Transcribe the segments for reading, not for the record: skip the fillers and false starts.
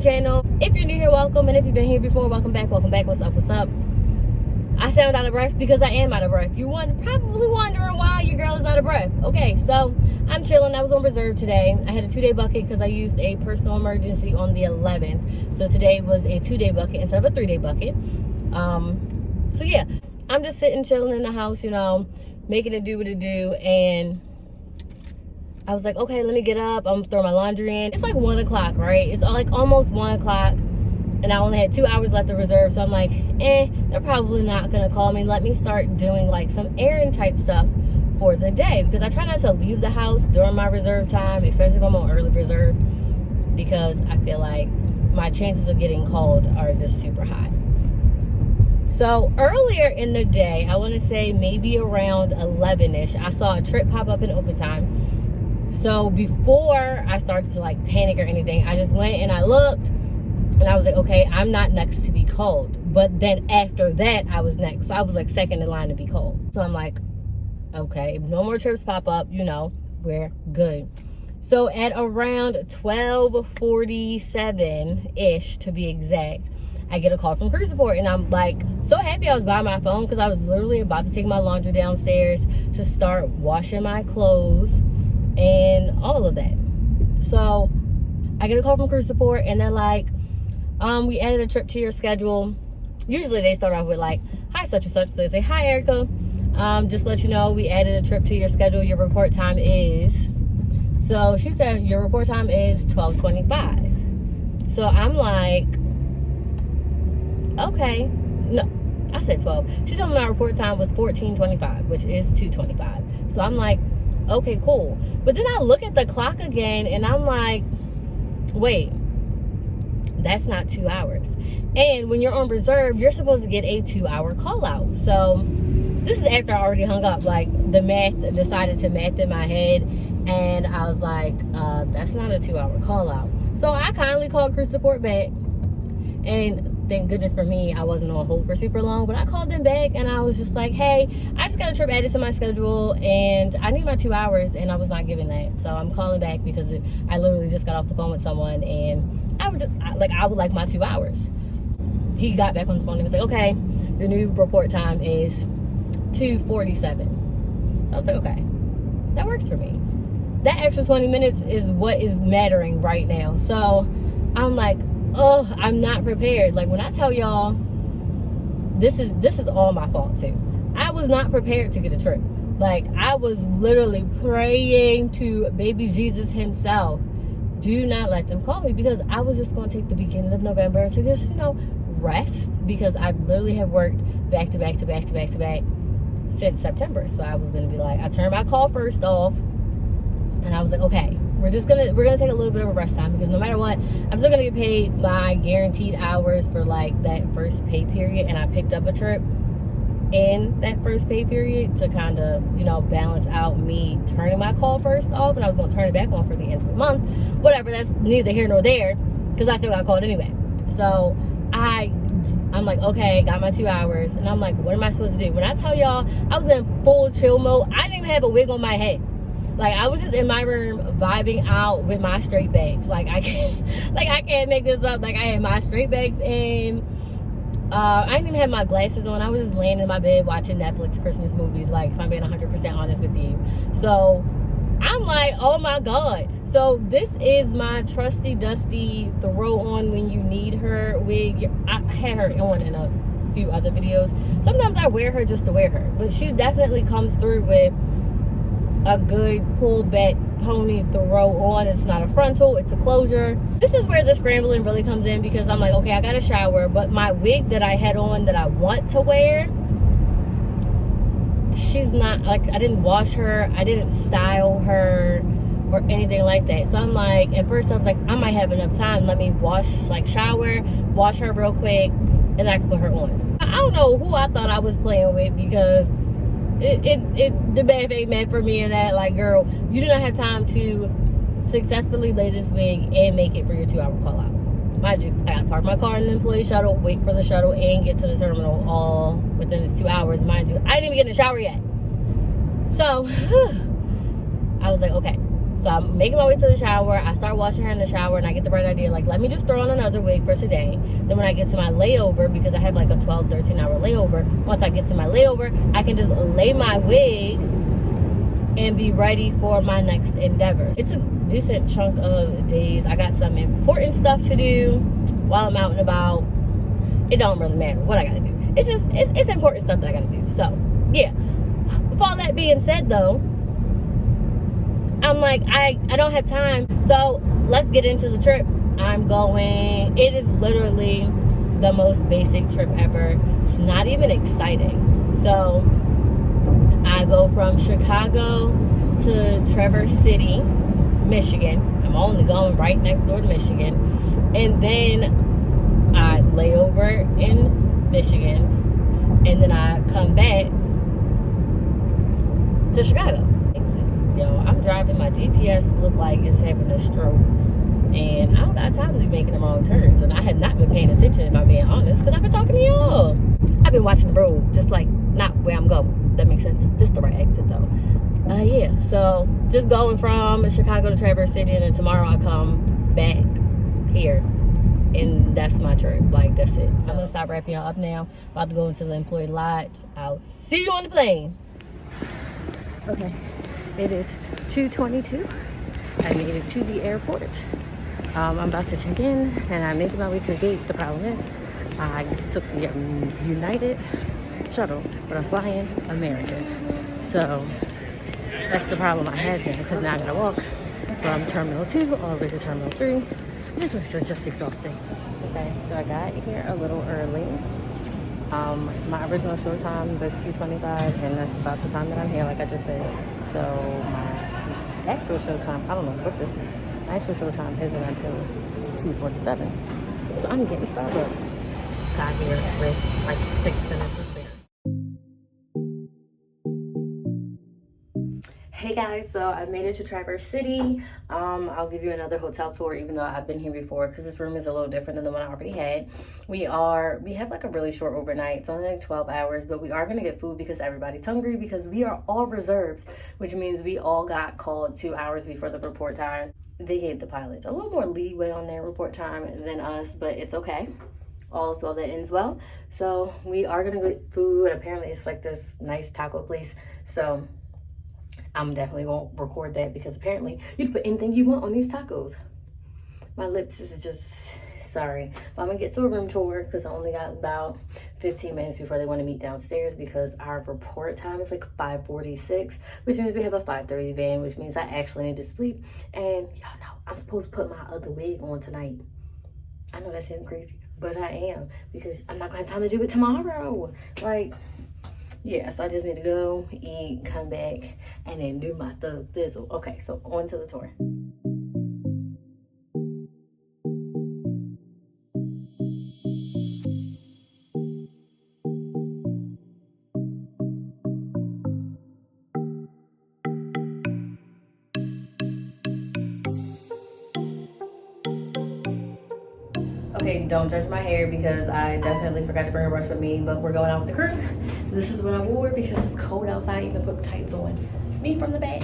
channel. If you're new here, welcome, and if you've been here before, welcome back. What's up? I sound out of breath because I am out of breath. You're probably wondering why your girl is out of breath. Okay, so I'm chilling. I was on reserve today. I had a 2-day bucket because I used a personal emergency on the 11th. So today was a 2-day bucket instead of a 3-day bucket. So yeah, I'm just sitting chilling in the house, making it do what it do. And I was like, okay, let me get up. I'm gonna throw my laundry in. It's like 1 o'clock, right? It's like almost 1 o'clock. And I only had 2 hours left of reserve. So I'm like, they're probably not gonna call me. Let me start doing like some errand type stuff for the day. Because I try not to leave the house during my reserve time, especially if I'm on early reserve. Because I feel like my chances of getting called are just super high. So earlier in the day, I want to say maybe around 11-ish, I saw a trip pop up in open time. So before I started to like panic or anything, I just went and I looked and I was like, okay, I'm not next to be called. But then after that, I was next. So I was like second in line to be called. So I'm like, okay, if no more trips pop up, we're good. So at around 12:47-ish to be exact, I get a call from crew support, and I'm like so happy I was by my phone because I was literally about to take my laundry downstairs to start washing my clothes and all of that. So I get a call from crew support, and they're like, we added a trip to your schedule. Usually they start off with like, hi such and such. So they say, hi Erica, just to let you know we added a trip to your schedule. Your report time is, so she said your report time is 12:25. So I'm like, okay, no, I said 12. She told me my report time was 14:25, which is 2:25. So I'm like, okay, cool. But then I look at the clock again and I'm like, wait, that's not 2 hours. And when you're on reserve, you're supposed to get a 2-hour call out. So this is after I already hung up. Like the math decided to math in my head, and I was like, that's not a 2-hour call out. So I kindly called crew support back, and thank goodness for me, I wasn't on hold for super long. But I called them back and I was just like, hey, I just got a trip added to my schedule and I need my 2 hours, and I was not given that. So I'm calling back because I literally just got off the phone with someone, and I would like my 2 hours. He got back on the phone and was like, okay, your new report time is 2:47. So I was like, okay, that works for me. That extra 20 minutes is what is mattering right now. So I'm like, oh, I'm not prepared. Like when I tell y'all, this is all my fault too. I was not prepared to get a trip. Like I was literally praying to baby Jesus himself, do not let them call me, because I was just going to take the beginning of November to just rest, because I literally have worked back to back since September. So I was going to be like, I turned my call first off, and I was like, okay, we're gonna take a little bit of a rest time, because no matter what, I'm still gonna get paid my guaranteed hours for like that first pay period. And I picked up a trip in that first pay period to kind of balance out me turning my call first off, and I was gonna turn it back on for the end of the month. Whatever, that's neither here nor there, because I still got called anyway. So I'm like, okay, got my 2 hours, and I'm like, what am I supposed to do? When I tell y'all I was in full chill mode, I didn't even have a wig on my head. Like I was just in my room vibing out with my straight bags. Like I can't make this up. Like I had my straight bags in. I didn't even have my glasses on. I was just laying in my bed watching Netflix Christmas movies. Like if I'm being 100% honest with you. So I'm like, oh my God. So this is my trusty dusty throw on when you need her wig. I had her on in a few other videos. Sometimes I wear her just to wear her, but she definitely comes through with a good pull back pony throw on. It's not a frontal, it's a closure. This is where the scrambling really comes in, because I'm like, okay, I got a shower, but my wig that I had on that I want to wear, she's not, like, I didn't wash her, I didn't style her or anything like that. So I'm like, at first I was like, I might have enough time, let me shower, wash her real quick, and I can put her on. I don't know who I thought I was playing with, because the math ain't meant for me. And that, like, girl, you do not have time to successfully lay this wig and make it for your 2-hour call out. Mind you, I gotta park my car in the employee shuttle, wait for the shuttle, and get to the terminal all within this 2 hours. Mind you, I didn't even get in the shower yet. So I was like, okay, So I'm making my way to the shower. I start washing her in the shower, and I get the bright idea, like, let me just throw on another wig for today. Then when I get to my layover, because I have like a 12, 13 hour layover, once I get to my layover, I can just lay my wig and be ready for my next endeavor. It's a decent chunk of days. I got some important stuff to do while I'm out and about. It don't really matter what I gotta do. It's just, it's important stuff that I gotta do. So, yeah. With all that being said, though, I'm like, I don't have time. So, let's get into the trip. I'm going, it is literally the most basic trip ever. It's not even exciting. So, I go from Chicago to Traverse City, Michigan. I'm only going right next door to Michigan. And then I lay over in Michigan. And then I come back to Chicago. Yo, I'm driving. My GPS look like it's having a stroke. And I don't got time to be making the wrong turns. And I have not been paying attention, if I'm being honest, because I've been talking to y'all. I've been watching the road, just like not where I'm going. That makes sense. This is the right exit though. Yeah, so just going from Chicago to Traverse City, and then tomorrow I come back here, and that's my trip. Like, that's it. So I'm gonna stop wrapping y'all up now. About to go into the employee lot. I'll see you on the plane. Okay, it is 2:22. I made it to the airport. I'm about to check in, and I'm making my way to the gate. The problem is, I took the United shuttle, but I'm flying American. So that's the problem I had there, because now I gotta walk from Terminal 2 all the way to Terminal 3. This is just exhausting. Okay, so I got here a little early. My original show time was 2:25, and that's about the time that I'm here, like I just said. So my actual show time, I don't know what this is. My actual show time isn't until 2:47. So I'm getting Starbucks. Got here with like 6 minutes to spare. Hey guys, so I made it to Traverse City. I'll give you another hotel tour, even though I've been here before, because this room is a little different than the one I already had. We have like a really short overnight. It's only like 12 hours, but we are gonna get food because everybody's hungry, because we are all reserves, which means we all got called 2 hours before the report time. They gave the pilots a little more leeway on their report time than us, but it's okay. All is well that ends well. So we are gonna get food. Apparently it's like this nice taco place. So I'm definitely gonna record that, because apparently you can put anything you want on these tacos. My lips is just, sorry. But I'm gonna get to a room tour, because I only got about 15 minutes before they want to meet downstairs, because our report time is like 5:46, which means we have a 5:30 van, which means I actually need to sleep. And y'all know I'm supposed to put my other wig on tonight. I know that sounds crazy, but I am, because I'm not gonna have time to do it tomorrow. Like, yeah, so I just need to go, eat, come back, and then do my thug thizzle. Okay, so on to the tour. Okay, don't judge my hair, because I definitely forgot to bring a brush with me, but we're going out with the crew. This is what I wore because it's cold outside, even put tights on. Me from the back.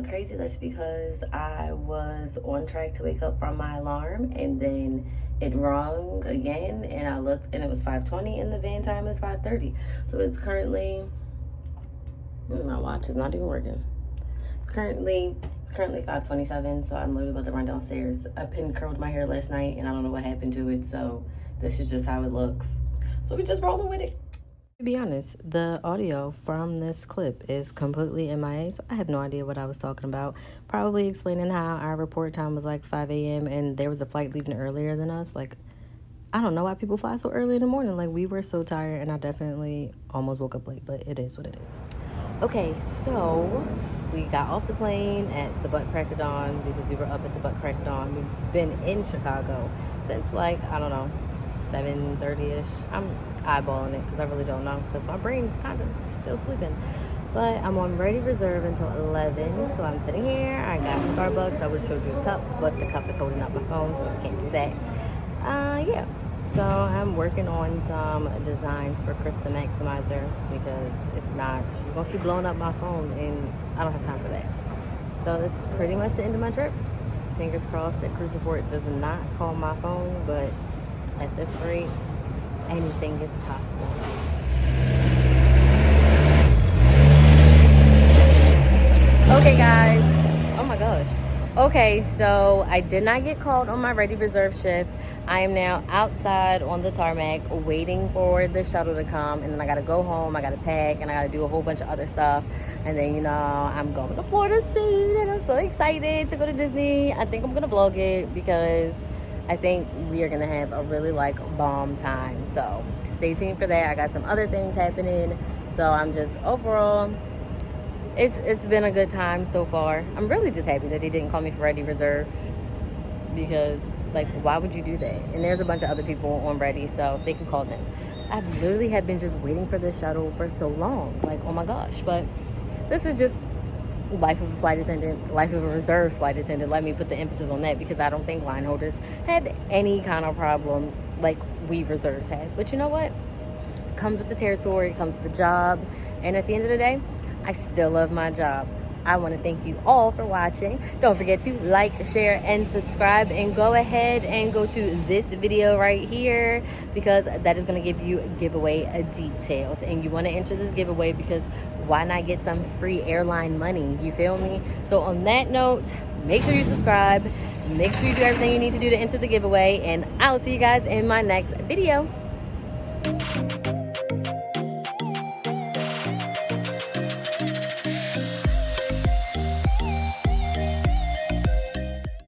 Crazy, that's because I was on track to wake up from my alarm, and then it rung again, and I looked and it was 5:20, and the van time is 5:30. So it's currently, my watch is not even working. It's currently 5:27, so I'm literally about to run downstairs. I pin curled my hair last night, and I don't know what happened to it, so this is just how it looks. So we're just rolling with it. To be honest, the audio from this clip is completely MIA, so I have no idea what I was talking about. Probably explaining how our report time was like 5 a.m. and there was a flight leaving earlier than us. Like, I don't know why people fly so early in the morning. Like, we were so tired, and I definitely almost woke up late, but it is what it is. Okay, so we got off the plane at the butt crack of dawn because we were up at the butt crack of dawn. We've been in Chicago since, like, I don't know, 7:30ish. I'm eyeballing it because I really don't know because my brain's kind of still sleeping. But I'm on ready reserve until 11, so I'm sitting here. I got Starbucks. I would have showed you the cup, but the cup is holding up my phone, so I can't do that. Yeah. So I'm working on some designs for Krista Maximizer because if not, she's gonna keep blowing up my phone, and I don't have time for that. So that's pretty much the end of my trip. Fingers crossed that cruise support does not call my phone, but at this rate, anything is possible. Okay, guys. Oh my gosh. Okay, so I did not get called on my ready reserve shift. I am now outside on the tarmac waiting for the shuttle to come, and then I gotta go home, I gotta pack, and I gotta do a whole bunch of other stuff. And then, I'm going to Florida soon, and I'm so excited to go to Disney. I think I'm gonna vlog it because I think we are gonna have a really bomb time. So stay tuned for that. I got some other things happening. So I'm just overall, it's been a good time so far. I'm really just happy that they didn't call me for ready reserve because, why would you do that? And there's a bunch of other people on ready, so they can call them. I literally have been just waiting for this shuttle for so long. Oh my gosh. But this is just life of a flight attendant, life of a reserve flight attendant. Let me put the emphasis on that because I don't think line holders have any kind of problems like we reserves have. But you know what? It comes with the territory, it comes with the job. And at the end of the day, I still love my job. I want to thank you all for watching. Don't forget to like, share, and subscribe. And go ahead and go to this video right here because that is going to give you giveaway details. And you want to enter this giveaway because why not get some free airline money? You feel me? So on that note, make sure you subscribe. Make sure you do everything you need to do to enter the giveaway. And I'll see you guys in my next video.